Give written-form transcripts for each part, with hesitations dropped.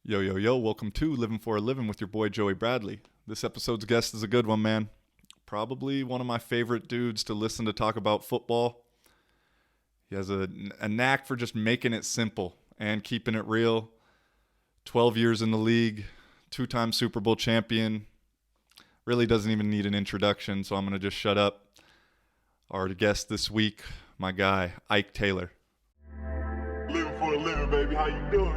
Yo, yo, yo, welcome to Living for a Living with your boy Joey Bradley. This episode's guest is a good one, man. Probably one of my favorite dudes to listen to talk about football. He has a knack for just making it simple and keeping it real. 12 years in the league, two-time Super Bowl champion. Really doesn't even need an introduction, so I'm going to just shut up. Our guest this week, my guy, Ike Taylor. Living for a living, baby. How you doing?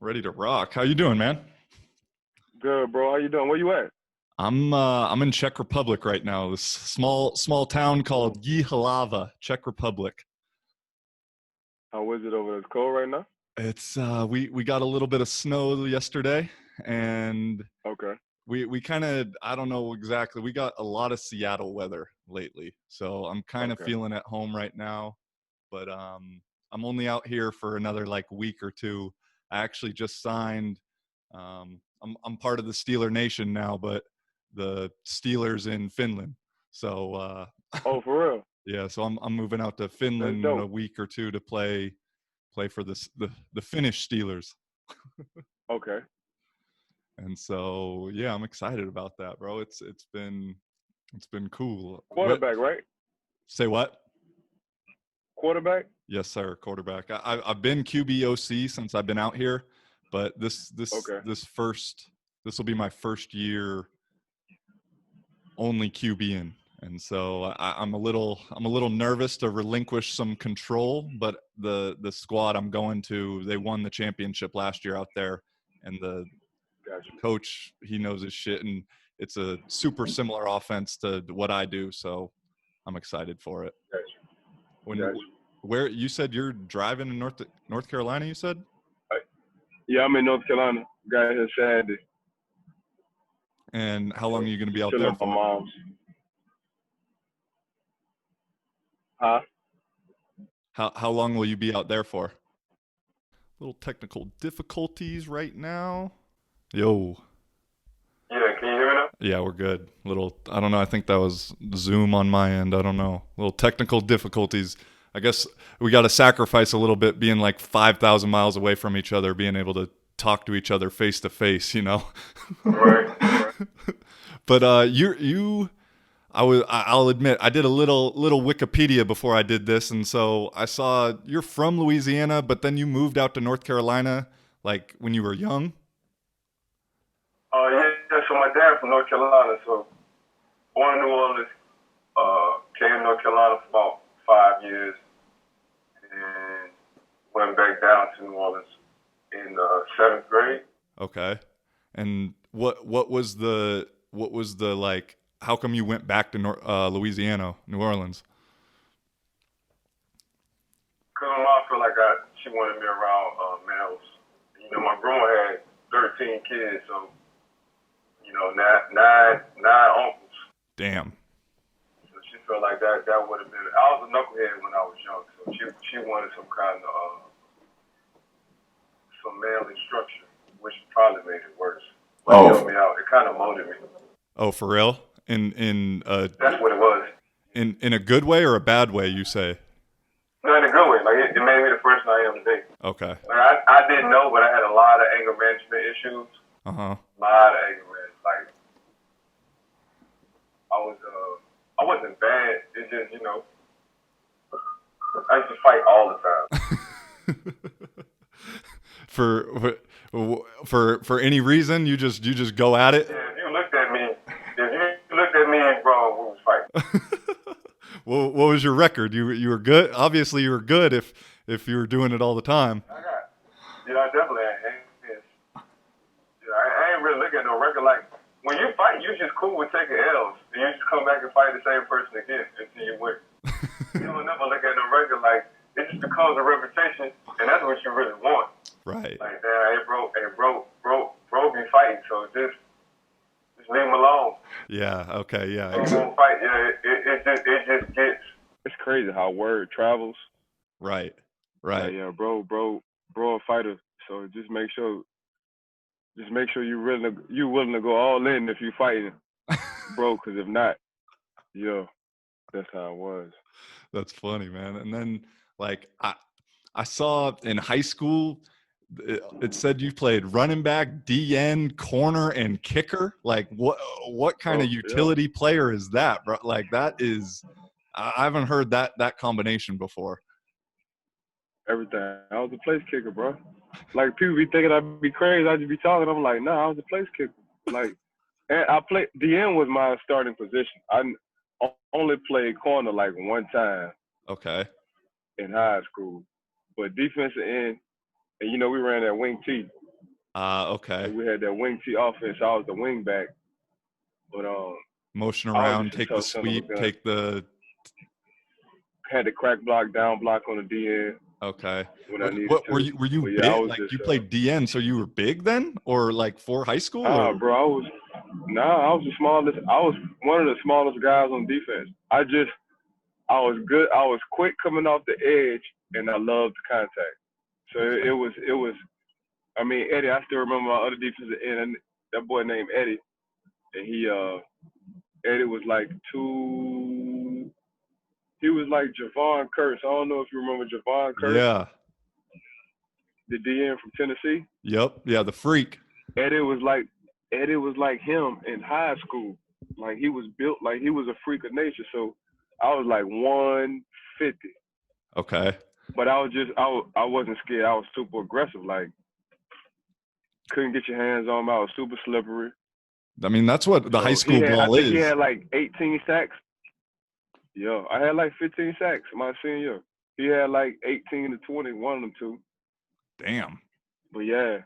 Ready to rock. How you doing, man? Good, bro. How you doing? Where you at? I'm in Czech Republic right now. This small town called Jihlava, Czech Republic. How is it over there? It's cold right now? It's we got a little bit of snow yesterday, and Okay. we kind of, I don't know exactly. We got a lot of Seattle weather lately, so I'm kind of Okay. feeling at home right now. But I'm only out here for another like week or two. I actually just signed. I'm part of the Steeler Nation now, but the Steelers in Finland. So Oh, for real? yeah, so I'm moving out to That's Finland in a dope. week or two to play for the Finnish Steelers. Okay. And so yeah, I'm excited about that, bro. It's been cool. What? Quarterback, right? Say what? Quarterback? Yes, sir. Quarterback. I've been QBOC since I've been out here, but this Okay. this will be my first year only QBing, and so I'm a little nervous to relinquish some control. But the squad I'm going to, they won the championship last year out there, and the Gotcha. coach, he knows his shit, and it's a super similar offense to what I do. So I'm excited for it. Gotcha. When Gotcha. Where you said you're driving in North Carolina, you said? Yeah, I'm in North Carolina. Got here Saturday. And how long are you going to be Just out chilling there with my for? mom's. Huh? How long will you be out there for? Little technical difficulties right now. Yo. Yeah, can you hear me now? Yeah, we're good. I don't know. I think that was Zoom on my end. I don't know. Little technical difficulties. I guess we got to sacrifice a little bit being like 5,000 miles away from each other, being able to talk to each other face to face, you know? Right. Right. But I'll admit I did a little Wikipedia before I did this, and so I saw you're from Louisiana, but then you moved out to North Carolina like when you were young. Yeah, so my dad from North Carolina, so born in New Orleans, came to North Carolina for about 5 years, and went back down to New Orleans in seventh grade. Okay. And what was the like? How come you went back to Louisiana, New Orleans? Cause my mom felt like she wanted me around males. You know, my grandma had 13 kids, so nine uncles. Damn. So she felt like that would have been. I was a knucklehead when I was young, so she wanted some kind of some manly structure, which probably made it worse. But it helped me out. It kind of molded me. Oh, for real? That's what it was. In a good way or a bad way, you say? No, in a good way. Like it made me the person I am today. Okay. Like I didn't know, but I had a lot of anger management issues. Uh-huh. A lot of anger management. Like I wasn't bad. It's just I used to fight all the time. For any reason, you just go at it? Yeah, if you looked at me, bro, we was fighting. Well, what was your record? You were good. Obviously, you were good if you were doing it all the time. I definitely ain't. I ain't really looking at no record. Like when you fight, you just cool with taking L's, and you just come back and fight the same person again until you win. You don't never look at no record. Like it just becomes a reputation, and that's what you really want. Right. Like hey bro, be fighting, so just leave him alone. Yeah. Okay. Yeah. He won't fight. Yeah, it just gets. It's crazy how word travels. Right. Right. Yeah, bro, a fighter. So just make sure you're willing to go all in if you fighting, bro. Because if not, that's how it was. That's funny, man. And then like I saw in high school, it said you played running back, DN, corner, and kicker. Like, what kind Oh, of yeah. utility player is that, bro? Like, that is, I haven't heard that combination before. Everything. I was a place kicker, bro. Like, people be thinking I'd be crazy. I'd just be talking. I'm like, nah, I was a place kicker. Like, and I played, DN was my starting position. I only played corner like one time Okay. in high school. But defensive end, and we ran that wing T. So Okay. we had that wing T offense. I was the wing back. But Motion I was around, just a take the tough son of a sweep, gun. take the. Had the crack block, down block on the DN Okay. when I needed What were to. you? Were you But yeah, I big? was Like just you played DN, so you were big then, or like for high school, or? bro, I was the smallest. I was one of the smallest guys on defense. I was good. I was quick coming off the edge, and I loved contact. So Okay. it was. I mean, Eddie. I still remember my other defensive end. That boy named Eddie, and Eddie was like two. He was like Javon Curse. I don't know if you remember Javon Curse, Yeah. the DN from Tennessee. Yep. Yeah. The freak. Eddie was like him in high school. Like he was built like he was a freak of nature. So I was like 150. Okay. But I wasn't scared. I was super aggressive. Like couldn't get your hands on me. I was super slippery. I mean, that's what the high So school I ball think he is. had like 18 sacks. Yeah, I had like 15 sacks my senior year. He had like 18 to 20, one of them two. Damn. But yeah,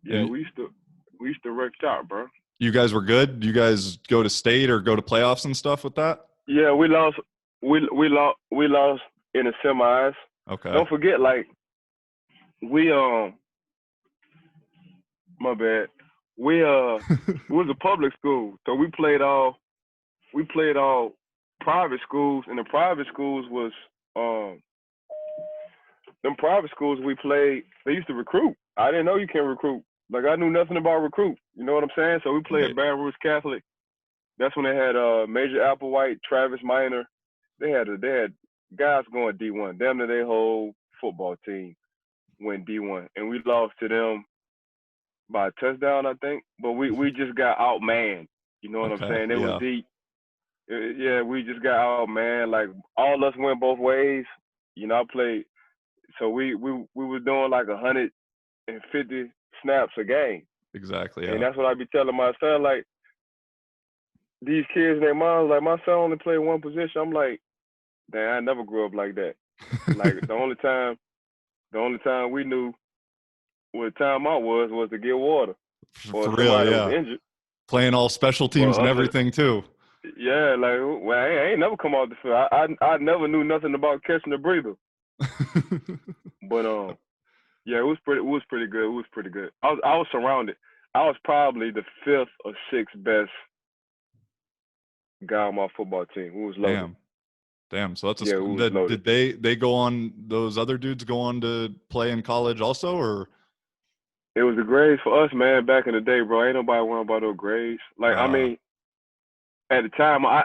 And we used to wreck shop, bro. you guys were good. You guys go to state or go to playoffs and stuff with that. Yeah, we lost. We lost in the semis. Okay. Don't forget, like we my bad. We it was a public school, so we played all private schools, and the private schools was them private schools we played. They used to recruit. I didn't know you can recruit. Like I knew nothing about recruit. You know what I'm saying? So we played Right. at Baton Rouge Catholic. That's when they had Major Applewhite, Travis Minor. They had guys going D1. Damn near their whole football team went D1, and we lost to them by a touchdown, I think. But we just got outmanned. You know what I'm Okay. saying? It was Yeah. deep. Yeah, we just got outmanned. Like all of us went both ways. I played. So we were doing like 150 snaps a game, Exactly. and Yeah. that's what I be telling my son. Like these kids, their moms, like my son only played one position. I'm like, damn, I never grew up like that. Like the only time we knew what timeout was to get water or For real. somebody that was Yeah. injured. Playing all special But teams and everything too. yeah, like well, I ain't never come off the field. I never knew nothing about catching a breather. But yeah, it was pretty good. It was pretty good. I was surrounded. I was probably the fifth or sixth best guy on my football team. It was loaded. Damn. So that's Yeah, it was loaded. did they go on, those other dudes go on to play in college also, or? It was the grades for us, man, back in the day, bro. Ain't nobody worrying about those grades. Like, I mean, at the time, I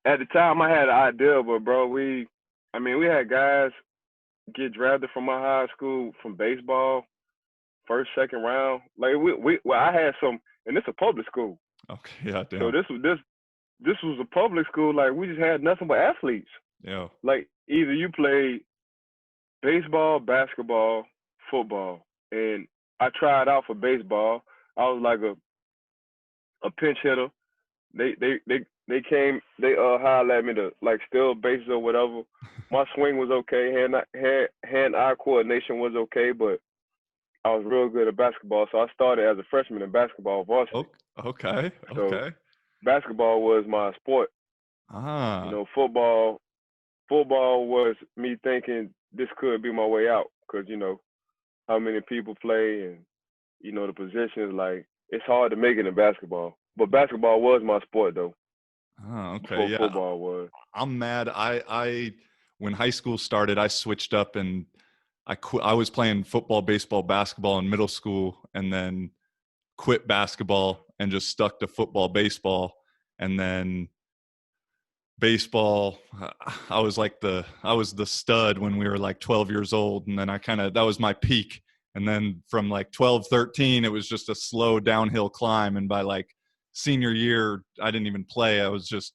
had an idea, but bro, we had guys get drafted from my high school from baseball, first, second round. Like I had some, and it's a public school. Okay. Yeah. So Damn. this was a public school. Like we just had nothing but athletes. Yeah. Like either you played baseball, basketball, football, and I tried out for baseball. I was like a pinch hitter. They came, they hollered at me to like steal bases or whatever. My swing was okay, hand-eye coordination was okay, but I was real good at basketball. So I started as a freshman in basketball varsity. Okay. So Okay. basketball was my sport. Football was me thinking this could be my way out because how many people play and the positions. Like it's hard to make it in basketball, but basketball was my sport though. Okay. Before Yeah. football was. I'm mad. I when high school started, I switched up and I was playing football, baseball, basketball in middle school, and then quit basketball and just stuck to football, baseball, and then baseball, I was the stud when we were like 12 years old. And then that was my peak. And then from like 12, 13, it was just a slow downhill climb. And by like senior year, I didn't even play. I was just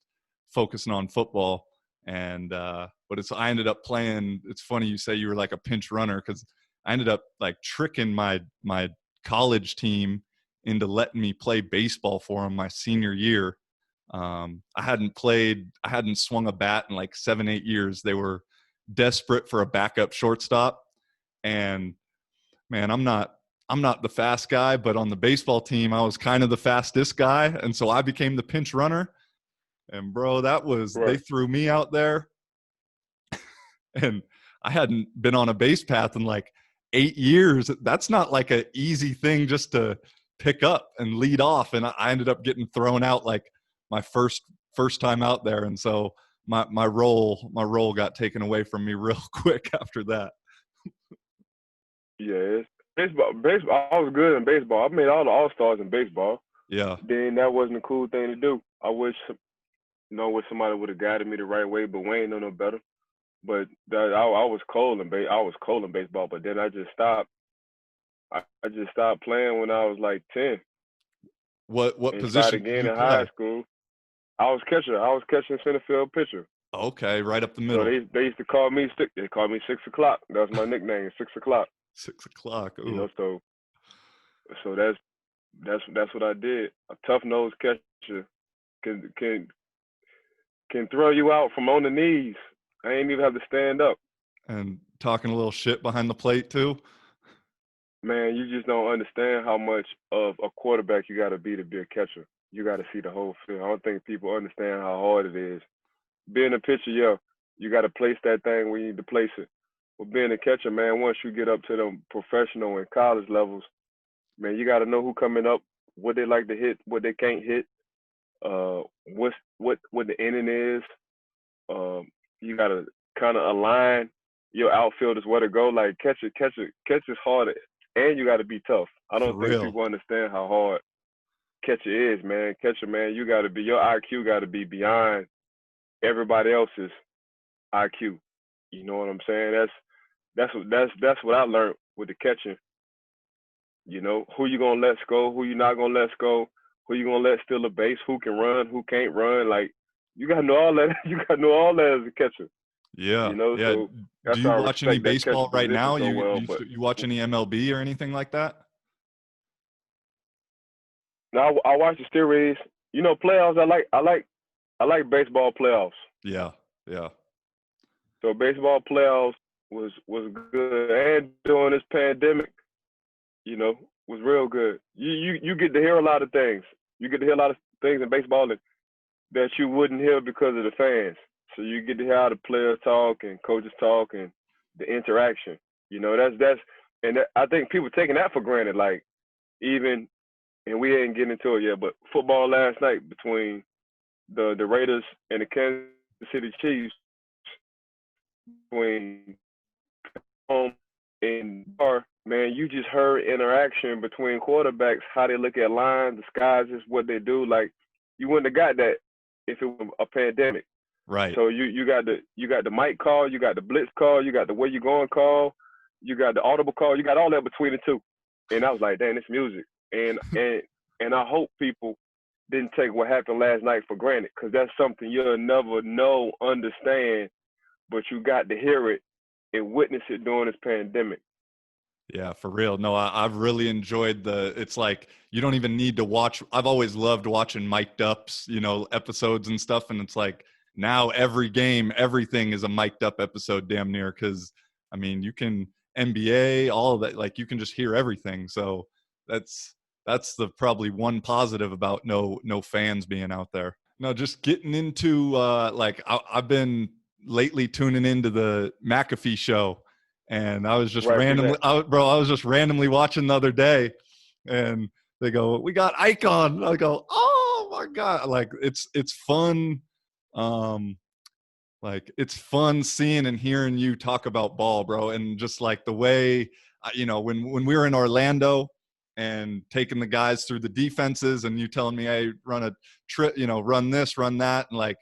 focusing on football. And, I ended up playing. It's funny you say you were like a pinch runner, because I ended up like tricking my college team into letting me play baseball for them my senior year. I hadn't swung a bat in like 7, 8 years. They were desperate for a backup shortstop. And man, I'm not the fast guy, but on the baseball team, I was kind of the fastest guy. And so I became the pinch runner. And bro, they Right. threw me out there, and I hadn't been on a base path in like 8 years. That's not like an easy thing just to pick up and lead off. And I ended up getting thrown out like my first time out there. And so my role got taken away from me real quick after that. Yeah, it's baseball. I was good in baseball. I made all the all-stars in baseball. Yeah. Then that wasn't a cool thing to do. I wish somebody would have guided me the right way, but Wayne know no better. But I was cold in baseball. But then I just stopped. I just stopped playing when I was like 10. What And position started did again you in high play? school. I was catcher. I was catching center field pitcher. Okay, right up the So middle. they used to call me They called me 6 o'clock. That was my nickname, 6 o'clock. 6 o'clock. You Ooh. know, so that's what I did. A tough nosed catcher can throw you out from on the knees. I ain't even have to stand up. And talking a little shit behind the plate too. Man, you just don't understand how much of a quarterback you got to be a catcher. You got to see the whole field. I don't think people understand how hard it is. Being a pitcher, yeah, you got to place that thing where you need to place it. But being a catcher, man, once you get up to them professional and college levels, man, you got to know who coming up, what they like to hit, what they can't hit, what the inning is. You got to kind of align your outfielders where to go. Like catch is hard, and you got to be tough. I For don't think real. people understand how hard catcher is, man. Catcher, man, you got to be, your IQ got to be beyond everybody else's IQ. You know what I'm saying? That's what I learned with the catching. You know, who you gonna let go, who you not gonna let go, who you gonna let steal a base, who can run, who can't run. Like you gotta know all that. You gotta know all that as a catcher. Yeah. You know, Yeah. so Do that's you why I watch any respect that catcher baseball right position now? so well. You But you watch any MLB or anything like that? now I watch the series. You know, playoffs. I like baseball playoffs. Yeah. Yeah. So baseball playoffs was good, and during this pandemic, you know, was real good. You get to hear a lot of things. You get to hear a lot of things in baseball that you wouldn't hear because of the fans. So you get to hear how the players talk and coaches talk and the interaction. You know, I think people taking that for granted. Like even, and we ain't getting into it yet, but football last night between the Raiders and the Kansas City Chiefs, between home and bar, man, you just heard interaction between quarterbacks, how they look at lines, disguises, what they do. Like you wouldn't have got that if it was a pandemic. Right. So you got the mic call, you got the blitz call, you got the where you going call, you got the audible call, you got all that between the two. And I was like, damn, it's music. And I hope people didn't take what happened last night for granted, because that's something you'll never know, understand, but you got to hear it and witness it during this pandemic. Yeah, for real. No, I've really enjoyed it's like you don't even need to watch. I've always loved watching mic'd ups, episodes and stuff. And it's like now every game, everything is a mic'd up episode damn near. Cause I mean, you can NBA, all of that, like you can just hear everything. So that's the probably one positive about no fans being out there. No, just getting into I've been lately tuning into the McAfee show. And I was just Right, I was just randomly watching the other day, and they go, "We got Ike on." I go, "Oh my god!" Like it's fun, it's fun seeing and hearing you talk about ball, bro, and just like the way, when we were in Orlando and taking the guys through the defenses, and you telling me, "Hey, run a trip, run this, run that," and like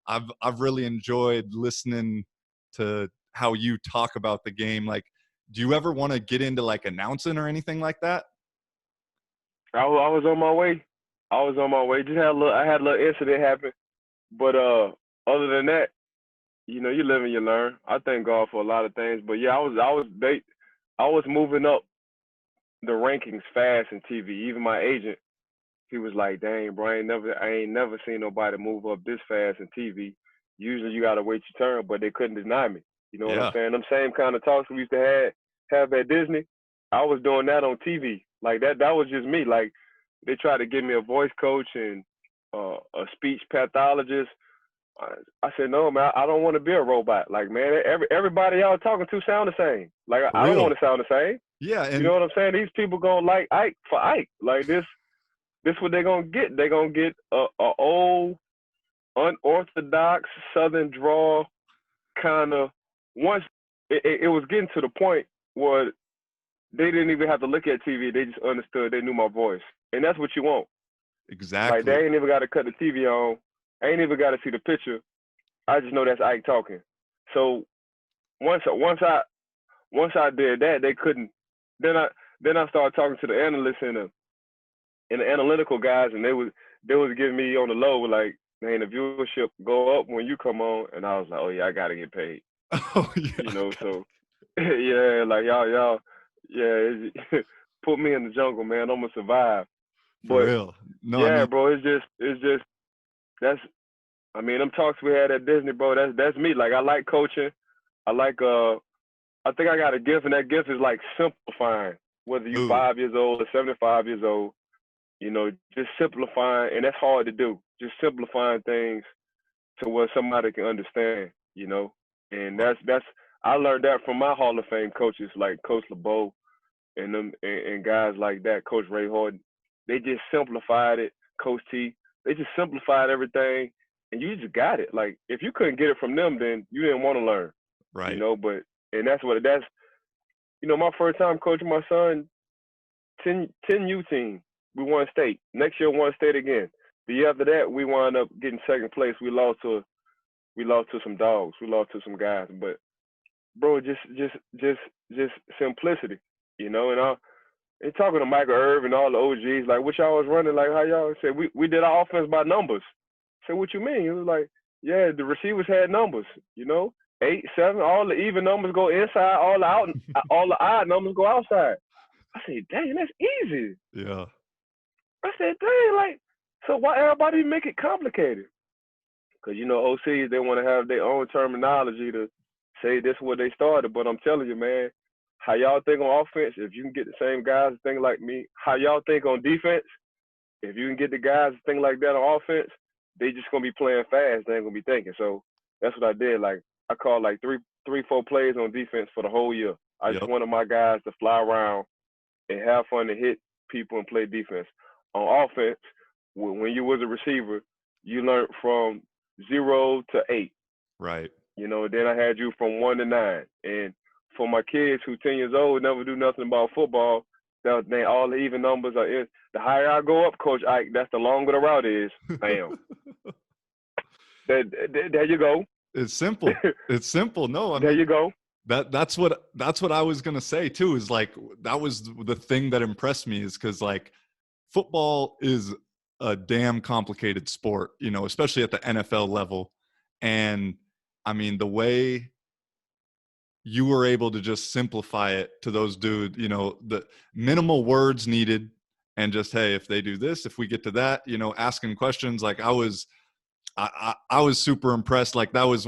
I've really enjoyed listening to how you talk about the game. Like, do you ever want to get into like announcing or anything like that? I was on my way. I was on my way. I had a little incident happen, but other than that, you know, you live and you learn. I thank God for a lot of things, but yeah, I was moving up the rankings fast in TV. Even my agent, he was like, "Dang, bro, I ain't never seen nobody move up this fast in TV. Usually you gotta wait your turn, but they couldn't deny me. You know what I'm Yeah. saying? Them same kind of talks we used to have at Disney. I was doing that on TV. Like that was just me. Like they tried to give me a voice coach and a speech pathologist. I said, no, man, I don't want to be a robot. Like, man, everybody y'all talking to sound the same. Like, For I don't want real. to sound the same. Yeah. You know And what I'm saying? These people gonna like Ike for Ike. Like this what they're gonna get. They're gonna get a old, unorthodox Southern drawl kind of. Once it was getting to the point where they didn't even have to look at TV. They just understood. They knew my voice, and that's what you want. Like they exactly. ain't even got to cut the TV on. I ain't even got to see the picture. I just know that's Ike talking. So once I did that, they couldn't. Then I started talking to the analysts and the analytical guys, and they was giving me on the low like, man, the viewership go up when you come on, and I was like, oh yeah, I gotta get paid, Oh you yeah. know. So yeah, like y'all, yeah, put me in the jungle, man. I'm gonna survive. For But real. No, I yeah, mean, bro, it's just that's. I mean, them talks we had at Disney, bro. That's me. Like I like coaching. I like I think I got a gift, and that gift is like simplifying. Whether you ooh, 5 years old or 75 years old, you know, just simplifying, and that's hard to do. Just simplifying things to where somebody can understand, you know. And that's I learned that from my Hall of Fame coaches like Coach LeBeau and them and guys like that, Coach Ray Horton. They just simplified it. Coach T, they just simplified everything, and you just got it. Like if you couldn't get it from them, then you didn't want to learn, you right. know. But and that's you know, my first time coaching my son, 10U team. We won state. Next year, won state again. The year after that, we wound up getting second place. We lost to some dogs. We lost to some guys. But bro, just simplicity, you know. And talking to Michael Irv and all the OGs, like what y'all was running, like how y'all said we did our offense by numbers. I said, what you mean? He was like, yeah, the receivers had numbers, you know, 8, 7, all the even numbers go inside, all the odd numbers go outside. I said, dang, that's easy. Yeah. I said, dang, like, so why everybody make it complicated? Because, you know, OCs, they want to have their own terminology to say this is where they started. But I'm telling you, man, how y'all think on offense, if you can get the same guys to think like me, how y'all think on defense, if you can get the guys to think like that on offense, they just going to be playing fast. They ain't going to be thinking. So that's what I did. Like, I called like three, 4 plays on defense for the whole year. I just Yep. wanted my guys to fly around and have fun and hit people and play defense. On offense, when you was a receiver, you learned from 0 to 8. Right. You know, then I had you from 1 to 9. And for my kids who 10 years old never do nothing about football, they all the even numbers are in. The higher I go up, Coach Ike, that's the longer the route is. Bam. There you go. It's simple. It's simple. No, I There mean you go. that's what I was gonna say too. Is like that was the thing that impressed me is because like football is a damn complicated sport, you know, especially at the NFL level. And I mean the way you were able to just simplify it to those dudes, you know, the minimal words needed, and just hey, if they do this, if we get to that, you know, asking questions. Like I was super impressed. Like that was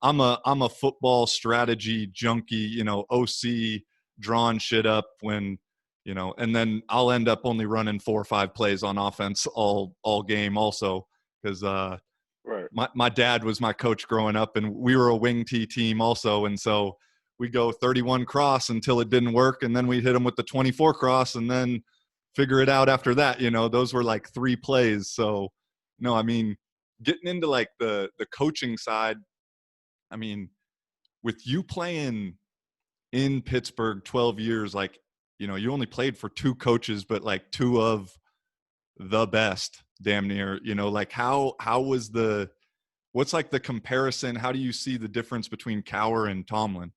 I'm a football strategy junkie, you know, OC drawing shit up when, you know, and then I'll end up only running 4 or 5 plays on offense all game also because Right. my dad was my coach growing up and we were a wing T team also, and so we go 31 cross until it didn't work, and then we hit them with the 24 cross and then figure it out after that. You know, those were like 3 plays. So no, I mean, getting into like the coaching side, I mean, with you playing in Pittsburgh 12 years, like, you know, you only played for 2 coaches, but like 2 of the best damn near, you know, like how was the What's like the comparison? How do you see the difference between Cohwer and Tomlin?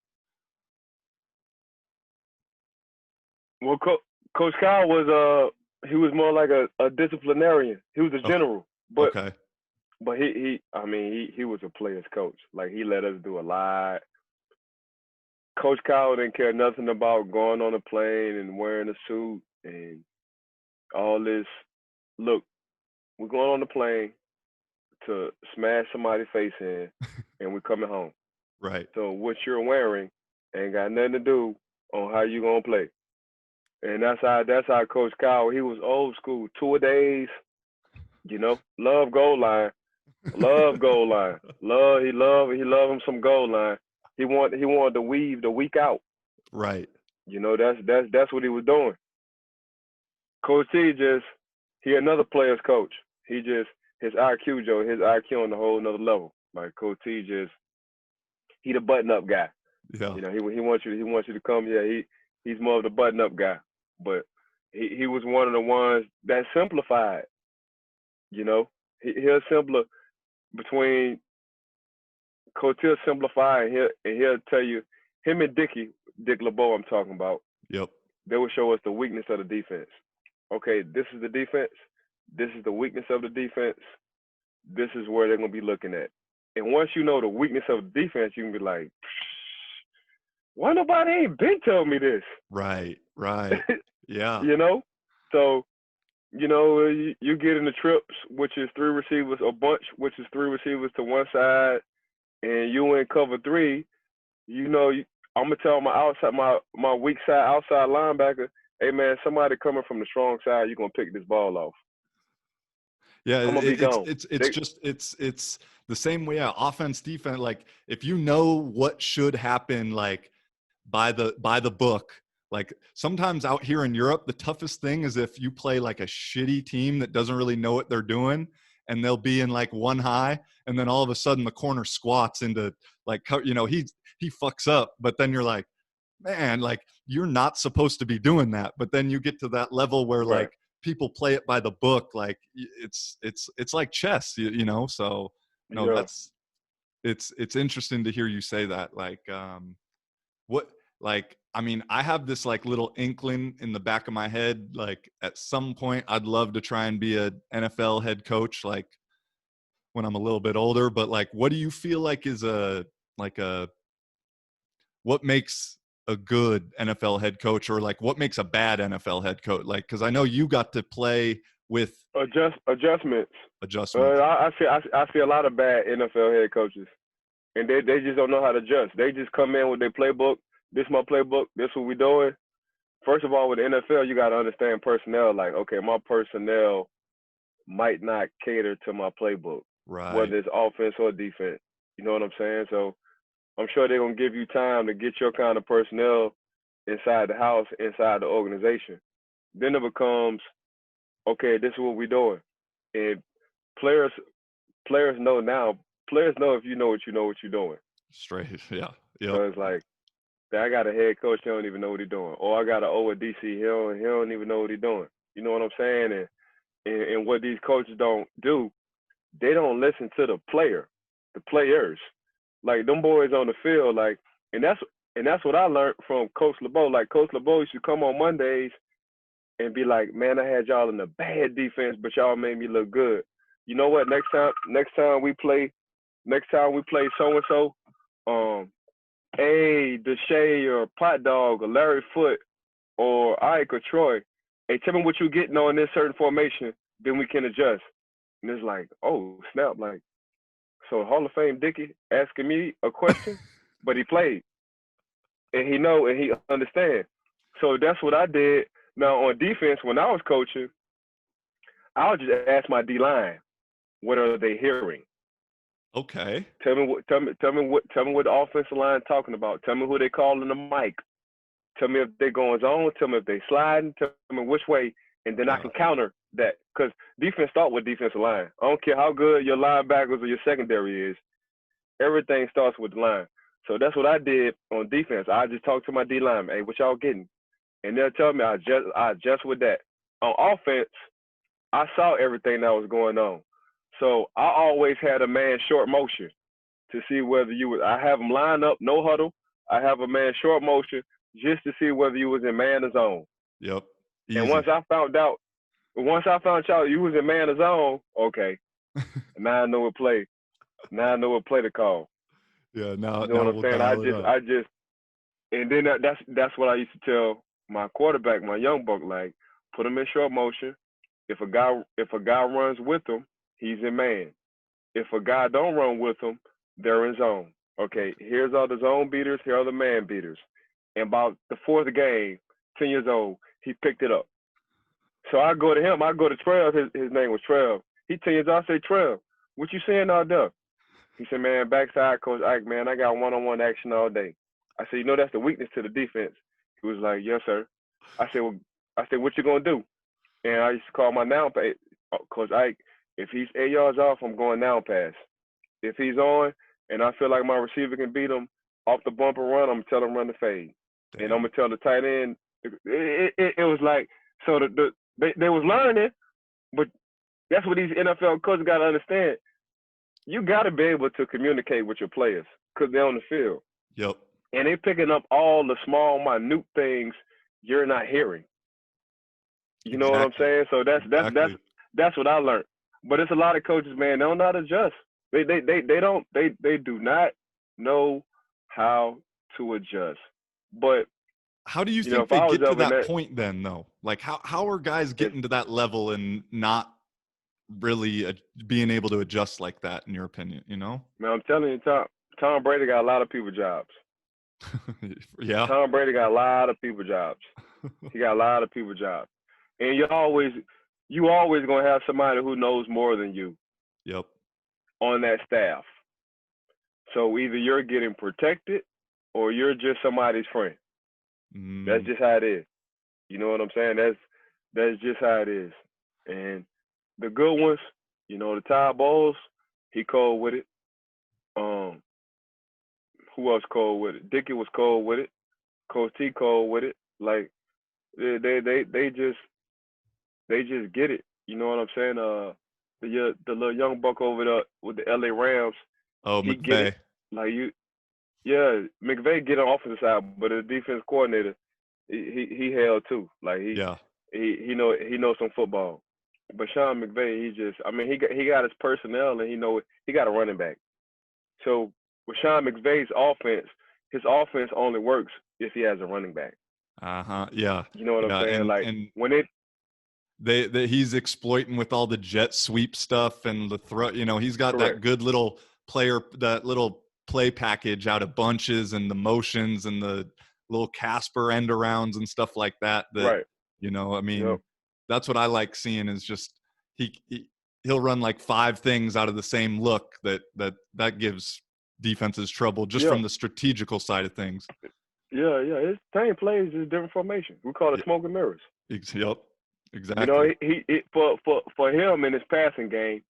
Well, Coach Kyle was he was more like a disciplinarian. He was a general, but Okay. but he was a player's coach. Like, he let us do a lot. Coach Kyle didn't care nothing about going on a plane and wearing a suit and all this. Look, we're going on the plane to smash somebody's face in, and we're coming home. Right. So what you're wearing ain't got nothing to do on how you gonna play. And that's how Coach Kyle, he was old school, 2-a-days, love goal line. Love goal line. He loved him some goal line. He wanted to weave the week out. Right. That's what he was doing. Coach T he another player's coach. His IQ, Joe, his IQ on a whole another level. Like, Coach T he the button up guy. Yeah. He wants you to come. Yeah, he's more of the button up guy. But he was one of the ones that simplified. He'll simpler between Coach Hill simplify, and he'll tell you, him and Dick LeBeau I'm talking about. Yep. They will show us the weakness of the defense. Okay, this is the defense. This is the weakness of the defense. This is where they're gonna be looking at. And once you know the weakness of the defense, you can be like, why nobody ain't been telling me this? Right. Yeah. So, you get in the trips, which is 3 receivers, a bunch, which is 3 receivers to one side, and you in cover 3. I'm gonna tell my weak side outside linebacker, hey man, somebody coming from the strong side, you're gonna pick this ball off. Yeah, I'm gonna be gone. It's the same way. Yeah, offense, defense. Like, if you know what should happen, like by the book. Like, sometimes out here in Europe, the toughest thing is if you play like a shitty team that doesn't really know what they're doing, and they'll be in like one high, and then all of a sudden the corner squats into like, he fucks up, but then you're like, man, like, you're not supposed to be doing that. But then you get to that level where Right. like people play it by the book. Like, it's like chess, So no, Yeah. it's interesting to hear you say that. Like, I have this like little inkling in the back of my head. Like, at some point I'd love to try and be a NFL head coach, like when I'm a little bit older. But like, what do you feel like is what makes a good NFL head coach, or like what makes a bad NFL head coach? Like, cause I know you got to play with adjustments. I see a lot of bad NFL head coaches, and they just don't know how to adjust. They just come in with their playbook. This is my playbook. This is what we doing. First of all, with the NFL, you got to understand personnel. Like, okay, my personnel might not cater to my playbook, right, whether it's offense or defense. You know what I'm saying? So I'm sure they're going to give you time to get your kind of personnel inside the house, inside the organization. Then it becomes, okay, this is what we're doing. And players know now. Players know if you know what you're doing. Straight, yeah. Yep. So it's like, I got a head coach, he don't even know what he's doing. Or I got an O at DC, he don't even know what he's doing. You know what I'm saying? And what these coaches don't do, they don't listen to the players. Like, them boys on the field, like, and that's what I learned from Coach LeBeau. Like, Coach LeBeau used to come on Mondays and be like, man, I had y'all in a bad defense, but y'all made me look good. You know what? Next time we play so-and-so, Deshae or Pot Dog or Larry Foote or Ike or Troy, hey, tell me what you're getting on this certain formation, then we can adjust. And it's like, oh, snap. Like, so Hall of Fame Dickie asking me a question, but he played. And he know and he understand. So that's what I did. Now, on defense, when I was coaching, I would just ask my D-line, what are they hearing? Okay. Tell me what the offensive line talking about. Tell me who they calling the mic. Tell me if they going zone. Tell me if they sliding. Tell me which way, and then I can counter that. Because defense start with defensive line. I don't care how good your linebackers or your secondary is. Everything starts with the line. So that's what I did on defense. I just talked to my D line, hey, what y'all getting? And they'll tell me I adjust with that. On offense, I saw everything that was going on. So I always had a man short motion to see whether you was. I have them line up, no huddle. I have a man short motion just to see whether you was in man or zone. Yep. And Easy. once I found out you was in man or zone, okay, now I know what play. Now I know what play to call. Yeah. Now You know what I'm we'll saying? dial it up. And then that's what I used to tell my quarterback, my young buck, like, put him in short motion. If a guy runs with him, he's in man. If a guy don't run with him, they're in zone. Okay, here's all the zone beaters, here are the man beaters. And about the fourth game, 10 years old, he picked it up. So I go to him, I go to Trev, his name was Trev. He 10 years old, I say, Trev, what you saying out there? He said, man, backside, Coach Ike, man, I got one-on-one action all day. I said, you know, that's the weakness to the defense. He was like, yes, sir. I said, what you going to do? And I used to call my now pass, Coach Ike, if he's 8 yards off, I'm going now pass. If he's on and I feel like my receiver can beat him off the bumper run, I'm going to tell him run the fade. Damn. And I'm going to tell the tight end. It was like, so they was learning, but that's what these NFL coaches got to understand. You got to be able to communicate with your players because they're on the field. Yep. And they're picking up all the small, minute things you're not hearing. You know what I'm saying? So that's what I learned. But it's a lot of coaches, man, they don't know how to adjust. They do not know how to adjust. But how do you think they get to that point then, though? Like, how are guys getting to that level and not really being able to adjust like that, in your opinion, you know? Man, I'm telling you, Tom Brady got a lot of people jobs. Yeah. Tom Brady got a lot of people jobs. He got a lot of people jobs. And you always going to have somebody who knows more than you. Yep. On that staff. So either you're getting protected or you're just somebody's friend. That's just how it is. You know what I'm saying? That's just how it is. And the good ones, you know, the Ty Bowles, he cold with it. Who else cold with it? Dickey was cold with it. Coach T cold with it. Like they just get it. You know what I'm saying? The little young buck over there with the LA Rams. Oh, he McVay. Get it. Like McVay get on offensive side, but the defense coordinator, he held too. Like he knows some football. But Sean McVay, he got his personnel and he got a running back. So with Sean McVay's offense, his offense only works if he has a running back. Yeah. You know what I'm saying? And when he's exploiting with all the jet sweep stuff and the throw, you know, he's got Correct. that good little play package out of bunches and the motions and the little Casper end arounds and stuff like that. Right. You know, I mean, that's what I like seeing is just he'll run like 5 things out of the same look that gives defenses trouble just from the strategical side of things. Yeah. It's same plays, just different formation. We call it smoke and mirrors. Yep. Exactly. You know, for him in his passing game,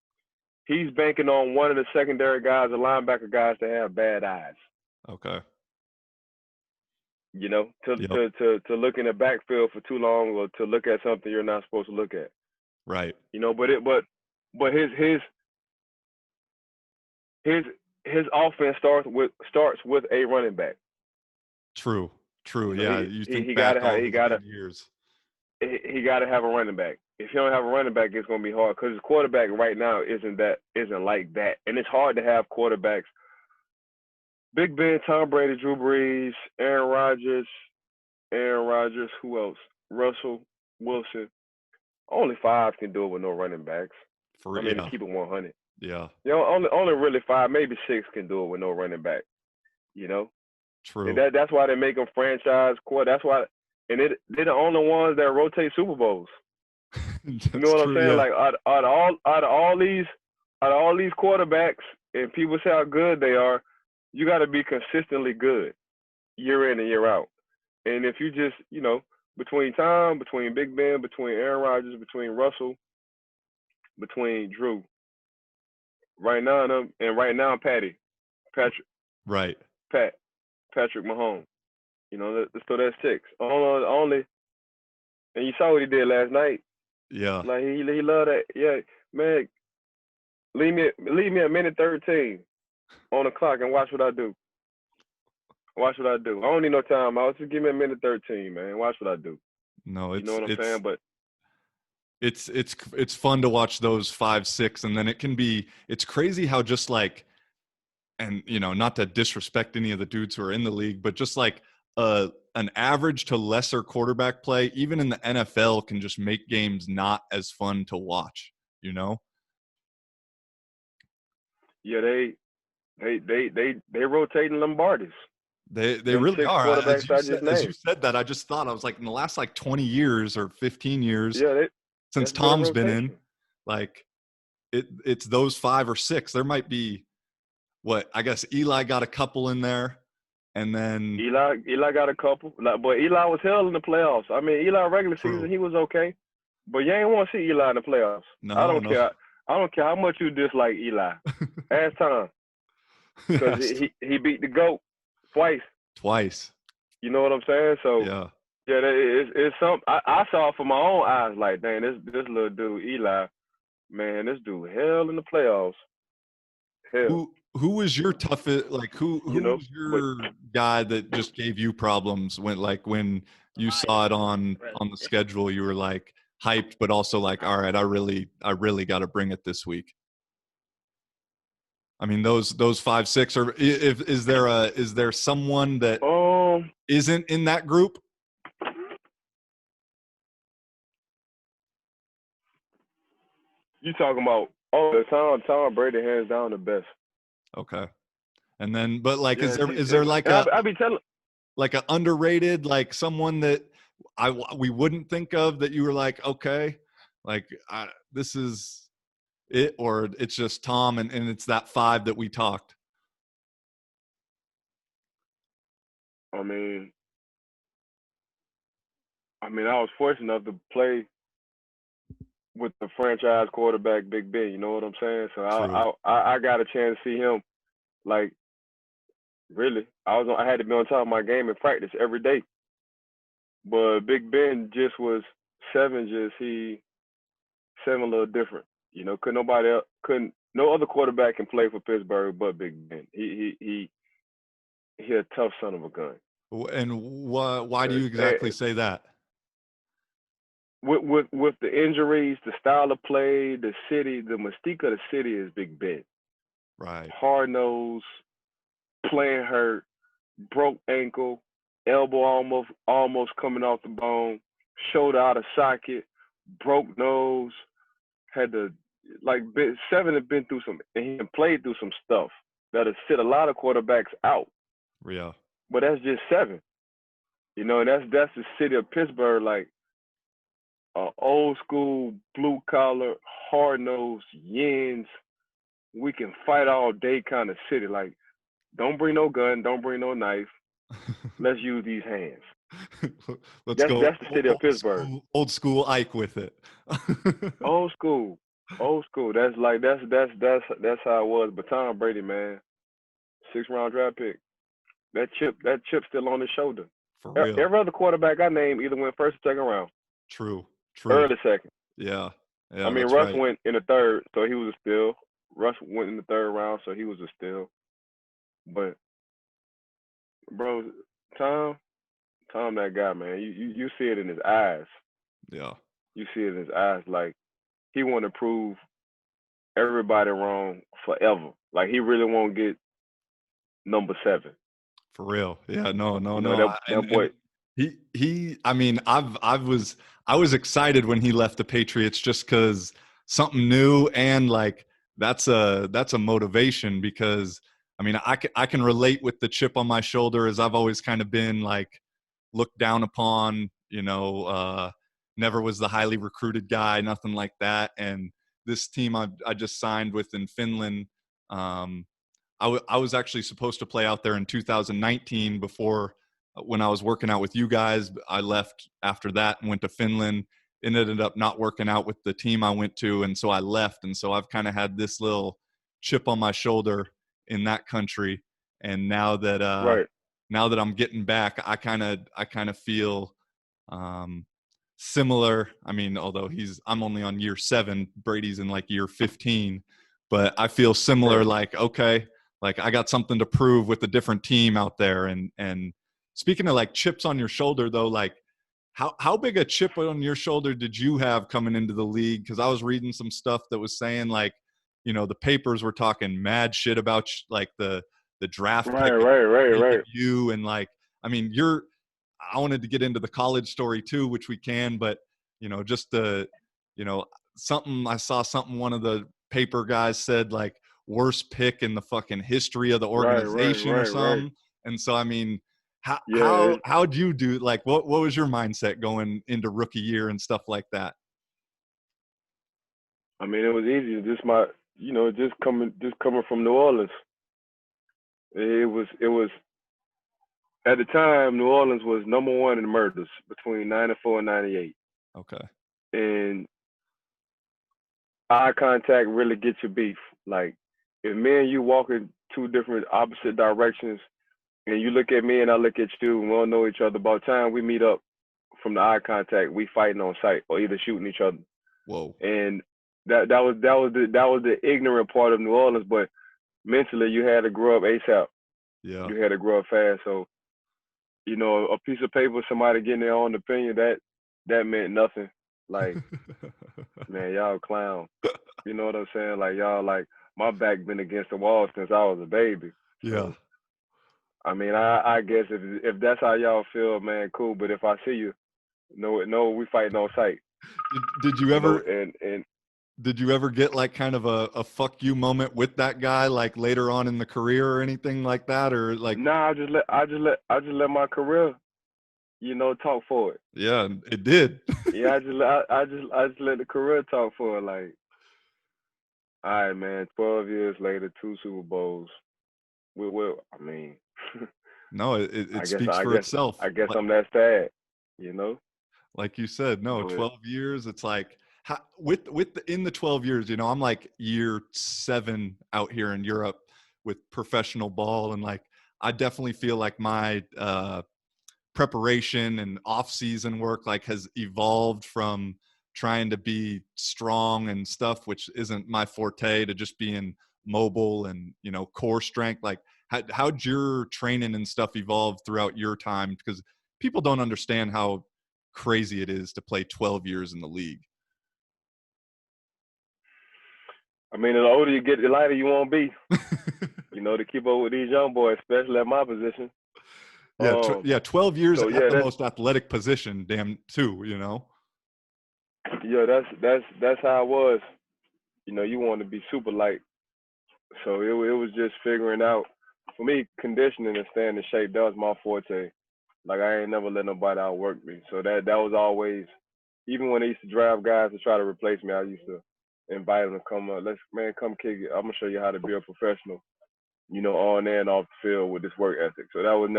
he's banking on one of the secondary guys, the linebacker guys, to have bad eyes. Okay. You know, to look in the backfield for too long or to look at something you're not supposed to look at. Right. You know, but his offense starts with a running back. True. You know, Yeah. You think back all these good years. He got to have a running back. If you don't have a running back, it's going to be hard because his quarterback right now isn't like that, and it's hard to have quarterbacks. Big Ben, Tom Brady, Drew Brees, Aaron Rodgers. Who else? Russell Wilson. Only 5 can do it with no running backs. To keep it 100. Yeah. You know, only really 5, maybe 6 can do it with no running back. You know. True. And that's why they make them franchise quarter. That's why. And they're the only ones that rotate Super Bowls. You know what I'm saying? Yeah. Like out of all these quarterbacks, and people say how good they are, you got to be consistently good, year in and year out. And if you just, you know, between Tom, between Big Ben, between Aaron Rodgers, between Russell, between Drew, right now Patrick, right, Patrick Mahomes. You know, so that's 6. Only, and you saw what he did last night. Yeah. Like he loved that. Yeah, man. Leave me a minute 13 on the clock and watch what I do. Watch what I do. I don't need no time out. Just give me a minute 13, man. Watch what I do. No, You know what I'm saying? But it's fun to watch those 5, 6, and then it's crazy how just like, and not to disrespect any of the dudes who are in the league, but just like an average to lesser quarterback play, even in the NFL, can just make games not as fun to watch. yeah, they rotating Lombardis. They Them really 6 are. quarterbacks I just As you named. said that, I just thought, I was like, in the last like 20 years or 15 years Yeah, since that's been a Tom's been in, rotation. like it's those 5 or 6. There might be I guess Eli got a couple in there, and then Eli got a couple. But Eli was hell in the playoffs. I mean, Eli regular true. season he was okay, but you ain't want to see Eli in the playoffs. I No, don't no. care. I don't care how much you dislike Eli. Ask Tom, because Yes. he beat the GOAT Twice. You know what I'm saying? So Yeah. yeah, it's something I saw it for my own eyes. Like, dang, this little dude Eli, man, this dude hell in the playoffs. Hell, Who was your toughest, like you who know. was But your guy that just gave you problems when you saw it on the schedule, you were like hyped, but also like, all right, I really got to bring it this week? I mean, those 5, 6, or is there someone that isn't in that group? you talking about the Tom Brady hands down the best. Okay. And then, but like, Yeah, is there like I be telling. like a underrated, like someone that we wouldn't think of, that you were like, okay, like this is it, or it's just Tom and it's that 5 that we talked? I mean, I was fortunate enough to play with the franchise quarterback, Big Ben. You know what I'm saying? So True. I got a chance to see him. Like, really, I had to be on top of my game in practice every day. But Big Ben just was 7. Seven a little different. You know, couldn't no other quarterback can play for Pittsburgh but Big Ben. He a tough son of a gun. And why do you exactly say that? With the injuries, the style of play, the city, the mystique of the city is Big Ben. Right. Hard nose, playing hurt, broke ankle, elbow almost coming off the bone, shoulder out of socket, broke nose, had to Seven had been through some, and he played through some stuff that has sit a lot of quarterbacks out. Yeah. But that's just 7. You know, and that's the city of Pittsburgh, like old school, blue collar, hard nosed yins. We can fight all day kind of city. Like, don't bring no gun, don't bring no knife. Let's use these hands. Let's go. That's the city of Pittsburgh. Old school Ike with it. Old school. That's how it was. But Tom Brady, man, 6th-round draft pick. That chip still on his shoulder. For real. Every other quarterback I named either went 1st or 2nd round. True. Early 2nd. Yeah. I mean, that's Russ right. went in the 3rd, so he was a steal. Russ went in the 3rd round, so he was a steal. But, bro, Tom, that guy, man, you see it in his eyes. Yeah. You see it in his eyes. Like, he want to prove everybody wrong forever. Like, he really won't get number 7. For real. Yeah. No. That boy. He. I mean, I was excited when he left the Patriots, just because something new, and like that's a motivation, because I mean, I can relate with the chip on my shoulder, as I've always kind of been like looked down upon. Never was the highly recruited guy, nothing like that. And this team I just signed with in Finland. I was actually supposed to play out there in 2019 before, when I was working out with you guys. I left after that and went to Finland. It ended up not working out with the team I went to, and so I left. And so I've kind of had this little chip on my shoulder in that country. And Right. now that I'm getting back, I kind of feel similar. I mean, although I'm only on year 7, Brady's in like year 15, but I feel similar. Right. Like, okay, like I got something to prove with a different team out there. And speaking of like chips on your shoulder, though, like how big a chip on your shoulder did you have coming into the league? Because I was reading some stuff that was saying like, the papers were talking mad shit about like the draft Right, pick right, right, taking right. you, and like, I mean, I wanted to get into the college story too, which we can, but just the, something I saw something one of the paper guys said like worst pick in the fucking history of the Right, right, organization or right, right. something. And so, I mean, Yeah, how'd you do? Like, what was your mindset going into rookie year and stuff like that? I mean, it was easy. Just coming from New Orleans. It was at the time New Orleans was number one in murders between '94 and '98, Okay. and eye contact really gets you beef. Like if me and you walk in two different opposite directions, and you look at me and I look at you, and we don't know each other. By the time we meet up from the eye contact, we fighting on sight or either shooting each other. Whoa. And that was the ignorant part of New Orleans, but mentally you had to grow up ASAP. Yeah. You had to grow up fast. So, a piece of paper, somebody getting their own opinion, that meant nothing. Like, man, y'all clown. You know what I'm saying? Like y'all like my back been against the wall since I was a baby. Yeah. So I mean I guess if that's how y'all feel, man, cool. But if I see you, no, we fighting on sight. Did you ever And did you ever get like kind of a fuck you moment with that guy like later on in the career or anything like that, or like? nah, I just let my career, talk for it. Yeah, it did. Yeah, I just let the career talk for it. Like, all right, man, 12 years later, 2 Super Bowls. I mean, No, it I guess speaks I for guess itself. I guess I'm that sad, you know. Like you said, no, But 12 years. It's like in the 12 years, I'm like year 7 out here in Europe with professional ball, and like I definitely feel like my preparation and off-season work like has evolved from trying to be strong and stuff, which isn't my forte, to just being mobile and core strength. Like how'd your training and stuff evolve throughout your time? Because people don't understand how crazy it is to play 12 years in the league. I mean, the older you get, the lighter you won't be. To keep up with these young boys, especially at my position. Yeah, Um, 12 years so at yeah, the most athletic position, damn, too. that's how it was. You want to be super light, so it was just figuring out. For me, conditioning and staying in shape, that was my forte. Like I ain't never let nobody outwork me. So that was always, even when they used to draft guys to try to replace me, I used to invite them to come up. Come kick it. I'm gonna show you how to be a professional. On and off the field with this work ethic. So that was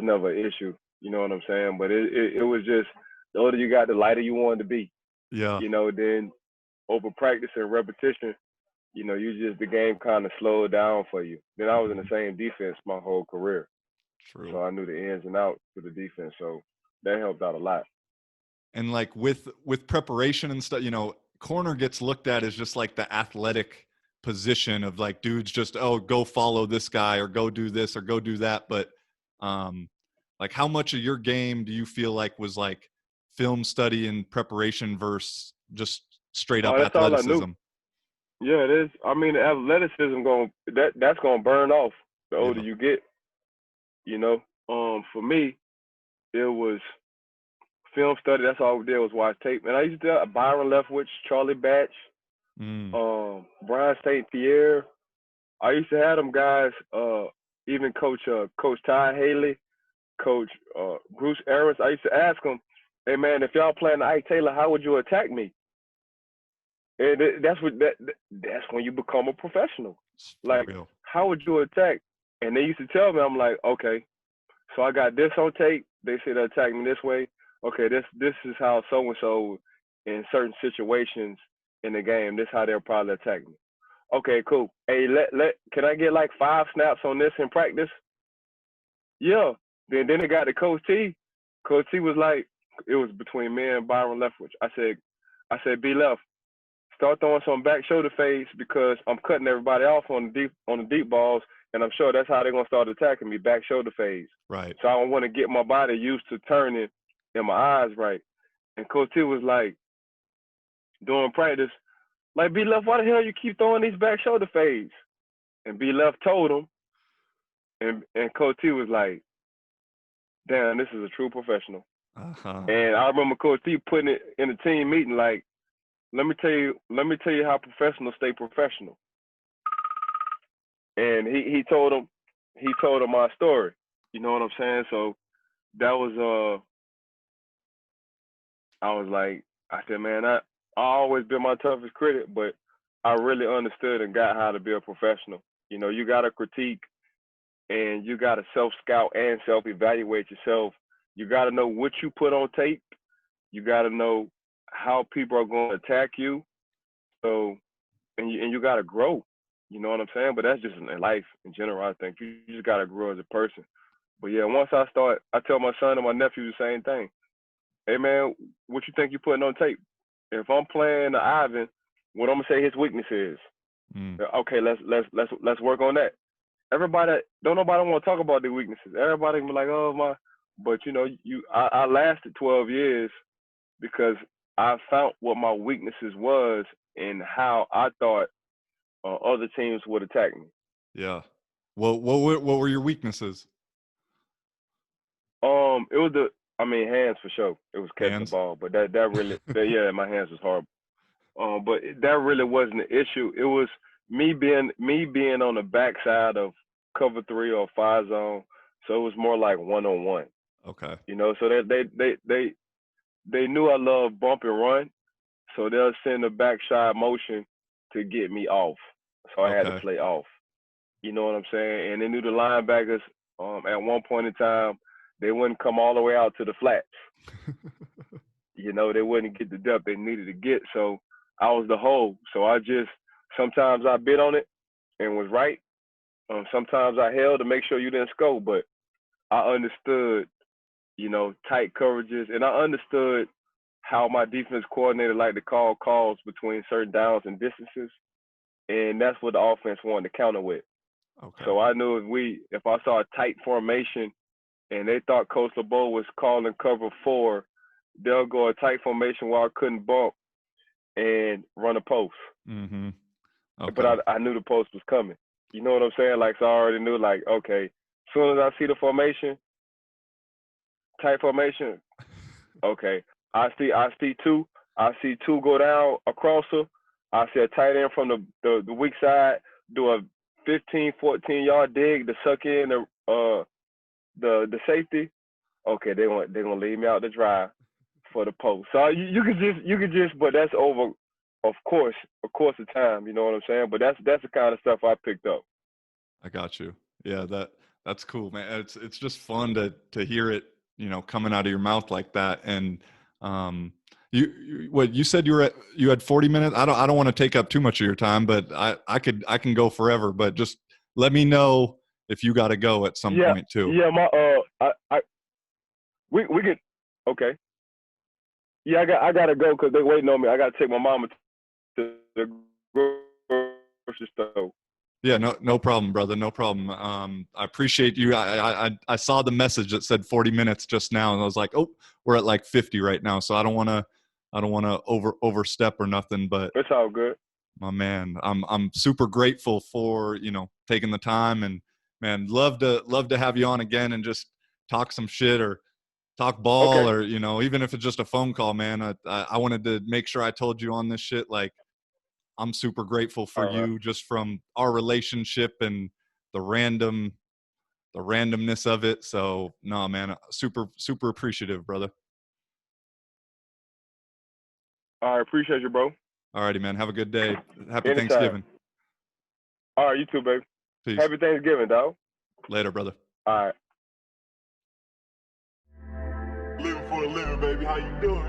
never an issue. You know what I'm saying? But it was just the older you got, the lighter you wanted to be. Yeah, Then over practice and repetition, the game kind of slowed down for you. Then I was in the same defense my whole career. true. So I knew the ins and outs to the defense. So that helped out a lot. And like with preparation and stuff, corner gets looked at as just like the athletic position of like dudes just, oh, go follow this guy or go do this or go do that. But like how much of your game do you feel like was like film study and preparation versus just straight up Oh, that's all I knew. athleticism? Yeah, it is. I mean, the athleticism that's gonna burn off the older Yeah. you get. For me, it was film study. That's all we did was watch tape. And I used to do Byron Leftwich, Charlie Batch, Mm. Brian St. Pierre. I used to have them guys. Even Coach Ty Haley, Coach Bruce Arians. I used to ask them, "Hey man, if y'all playing Ike Taylor, how would you attack me?" And that's when you become a professional. For Like, real. how would you attack? And they used to tell me, I'm like, okay, so I got this on tape. They say they attack me this way. Okay, this is how so and so in certain situations in the game, this is how they'll probably attack me. Okay, cool. Hey, can I get like 5 snaps on this in practice? Yeah. Then it got to Coach T. Coach T was like, it was between me and Byron Leftwich. I said, B Left, start throwing some back shoulder fades because I'm cutting everybody off on the deep balls, and I'm sure that's how they're gonna start attacking me, back shoulder fades. Right. So I want to get my body used to turning and my eyes right. And Coach T was like, during practice, like, B Left, why the hell you keep throwing these back shoulder fades? And B Left told him, and Coach T was like, damn, this is a true professional. Uh-huh. And I remember Coach T putting it in a team meeting, like, let me tell you how professionals stay professional. And he told him my story. You know what I'm saying? So that was I was like, I said, man, I always been my toughest critic, but I really understood and got how to be a professional. You know, you gotta critique and you gotta self-scout and self-evaluate yourself. You gotta know what you put on tape. You gotta know how people are going to attack you. So, and you got to grow. You know what I'm saying? But that's just in life in general, I think. You just got to grow as a person. But, yeah, once I tell my son and my nephew the same thing. Hey, man, what you think you putting on tape? If I'm playing Ivan, what I'm going to say his weakness is. Okay, let's work on that. Don't nobody want to talk about their weaknesses. Everybody be like, oh, my. But, you know, I lasted 12 years because I found what my weaknesses was and how I thought other teams would attack me. Yeah. What were your weaknesses? It was hands for sure. It was catching the ball, but that really, yeah, my hands was horrible. But that really wasn't the issue. It was me being on the backside of cover 3 or 5 zone. So it was more like 1-on-1. Okay. You know, so they knew I loved bump and run, so they'll send a backside motion to get me off. So I had to play off. You know what I'm saying? And they knew the linebackers at one point in time, they wouldn't come all the way out to the flats. You know, they wouldn't get the depth they needed to get. So I was the hole. So sometimes I bit on it and was right. Sometimes I held to make sure you didn't score, but I understood, you know, tight coverages, and I understood how my defense coordinator liked to call calls between certain downs and distances, and that's what the offense wanted to counter with. Okay. So I knew if I saw a tight formation and they thought Coach LeBeau was calling cover 4, they'll go a tight formation where I couldn't bump and run a post. Mm-hmm. Okay. But I knew the post was coming. You know what I'm saying? Like, so I already knew, like, okay, as soon as I see the formation, tight formation, okay, I see two. I see 2 go down across her. I see a tight end from the weak side do a 15, 14-yard dig to suck in the safety. Okay, they're gonna leave me out to dry for the post. So you could just, but that's over, of course the time. You know what I'm saying? But that's the kind of stuff I picked up. I got you. Yeah, that's cool, man. It's just fun to hear it, you know, coming out of your mouth like that. And you said you had 40 minutes. I don't want to take up too much of your time, but I can go forever. But just let me know if you got to go at some point too. Yeah, we could. Okay. Yeah, I gotta go because they're waiting on me. I gotta take my mama to the grocery store. Yeah, no problem, brother. No problem. I appreciate you. I saw the message that said 40 minutes just now, and I was like, oh, we're at like 50 right now. So I don't want to overstep or nothing. But it's all good, my man. I'm super grateful for, you know, taking the time, and man, love to have you on again and just talk some shit or talk ball or, you know, even if it's just a phone call, man. I wanted to make sure I told you on this shit, like, I'm super grateful for you just from our relationship and the randomness of it. So no, man, super appreciative, brother. I appreciate you, bro. All righty, man. Have a good day. Happy Anytime. Thanksgiving. All right, you too, baby. Peace. Happy Thanksgiving, dog. Later, brother. All right. Living for a living, baby. How you doing?